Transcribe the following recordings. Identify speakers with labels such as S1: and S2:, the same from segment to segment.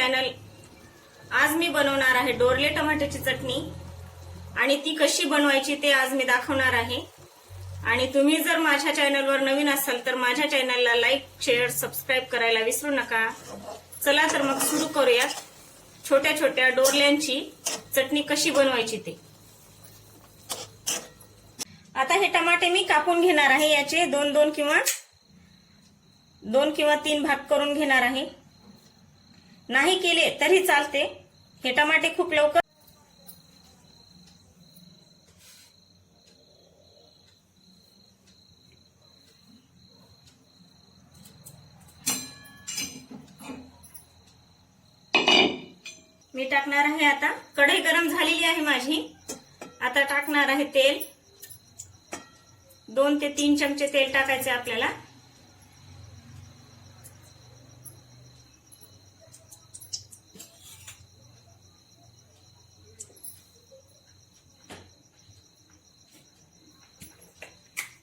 S1: Channel. आज मी बनवणार आहे डोरले टमाट्याची चटणी आणि ती कशी बनवायची ते आज मी दाखवणार आहे. आणि तुम्ही जर माझ्या चॅनलवर नवीन असाल तर माझ्या चॅनलला लाईक, शेअर, सबस्क्राईब करायला विसरू नका. चला तर मग सुरू करूया छोट्या छोट्या डोरल्यांची चटणी कशी बनवायची ते. आता हे टमाटे मी कापून घेणार आहे. याचे दोन किंवा तीन भाग करून घेणार आहे. नाही केले तरी चालते. हे टमाटे खूप लवकर मी टाकणार आहे. आता कढई गरम झालेली आहे माझी. आता टाकणार आहे तेल. 2 ते 3 चमचे तेल टाकायचे आपल्याला.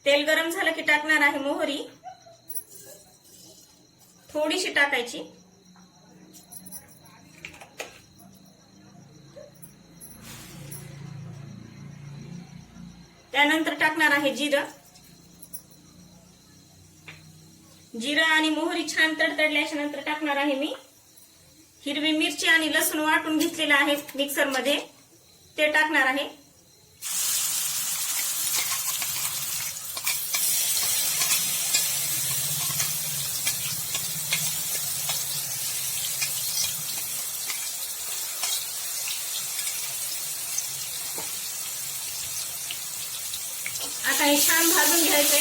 S1: तेल गरम झालं की टाकणार आहे मोहरी. थोडीशी टाकायची. त्यानंतर टाकणार आहे जिरं. जिरं आणि मोहरी छान तडतडल्याच्या नंतर टाकणार आहे मी हिरवी मिरची आणि लसूण वाटून घेतलेला आहे मिक्सर मध्ये, ते टाकणार आहे. आता हे छान भाजून घ्यायचंय.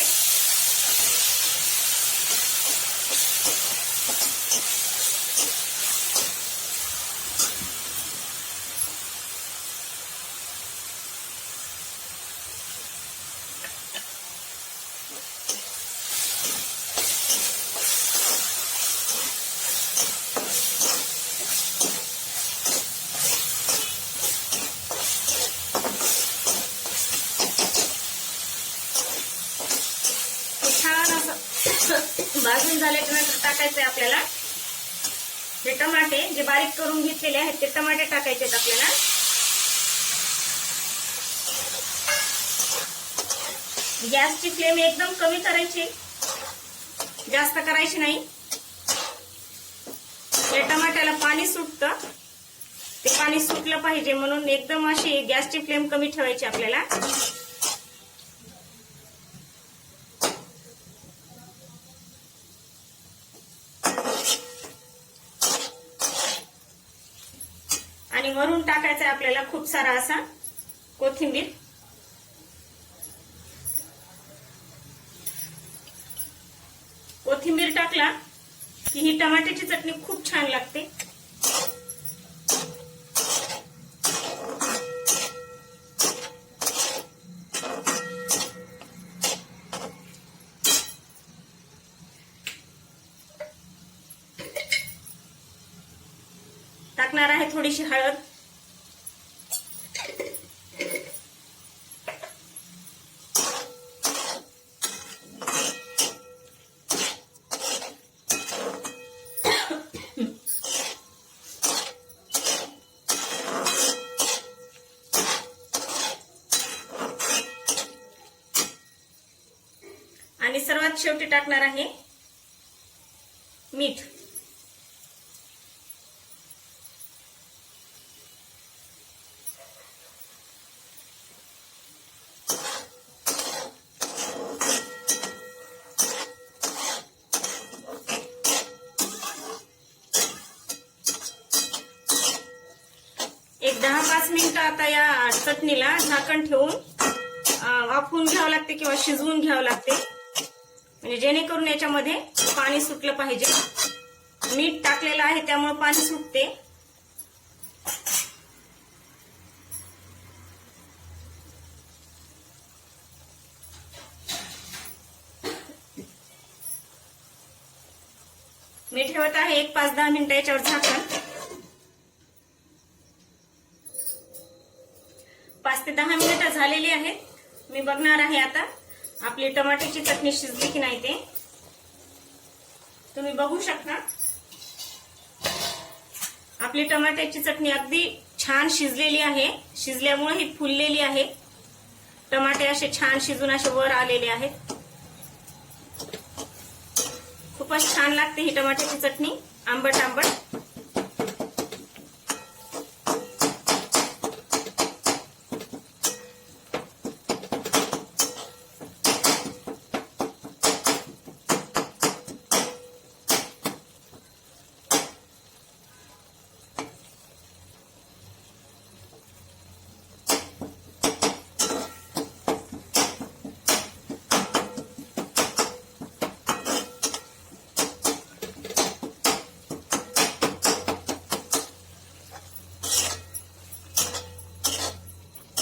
S1: भाजून झाल्याच्या नंतर टाकायचंय आपल्याला हे टमाटे जे बारीक करून घेतलेले आहेत ते टमाटे टाकायचे आहेत आपल्याला. गॅसची फ्लेम एकदम कमी करायची, जास्त करायची नाही. या टमाट्याला पाणी सुटतं, ते पाणी सुटलं पाहिजे म्हणून एकदम अशी गॅसची फ्लेम कमी ठेवायची आपल्याला. आणि वरून टाकायचं आहे आपल्याला खूप सारा असा कोथिंबीर. कोथिंबीर टाकला की ही टमाट्याची चटणी खूप छान लागते. टाकणार आहे थोडीशी हळद. आणि सर्वात शेवटी टाकणार आहे मीठ. एक 10-5 मिनिटं आता या चटणीला झाकण ठेवून वाफवून घ्यावं लागते किंवा शिजवून घ्यावं लागते, म्हणजे जेणेकरून याच्यामध्ये पाणी सुटलं पाहिजे. मीठ टाकलेलं आहे त्यामुळे पाणी सुटते. मी ठेवत आहे एक 5-10 मिनिटं याच्यावर झाकण. 5 ते 10 मिनिटं झालेली आहेत. मी बघणार आहे आता आपली टमाट्याची चटणी शिजली की नाही ते. तुम्ही बघू शकता आपली टमाट्याची चटणी अगदी छान शिजलेली आहे. शिजल्यामुळे ही फुललेली आहे. टमाटे असे छान शिजून असे वर आलेले आहेत. खूपच छान लागते ही टमाट्याची चटणी, आंबट आंबट.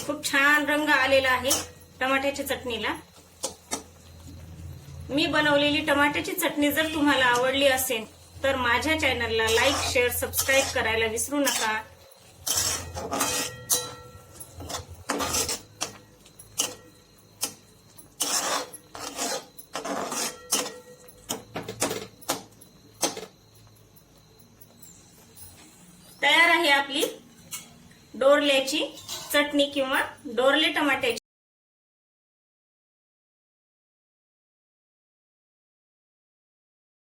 S1: खूप छान रंग आलेला आहे टमाट्याच्या चटणीला. मी बनवलेली टमाट्याची चटणी जर तुम्हाला आवडली असेल तर माझ्या चॅनलला लाईक, शेअर, सबस्क्राईब करायला विसरू नका. तयार आहे आपली डोरल्याची चटणी किंवा डोरले टमाट्याची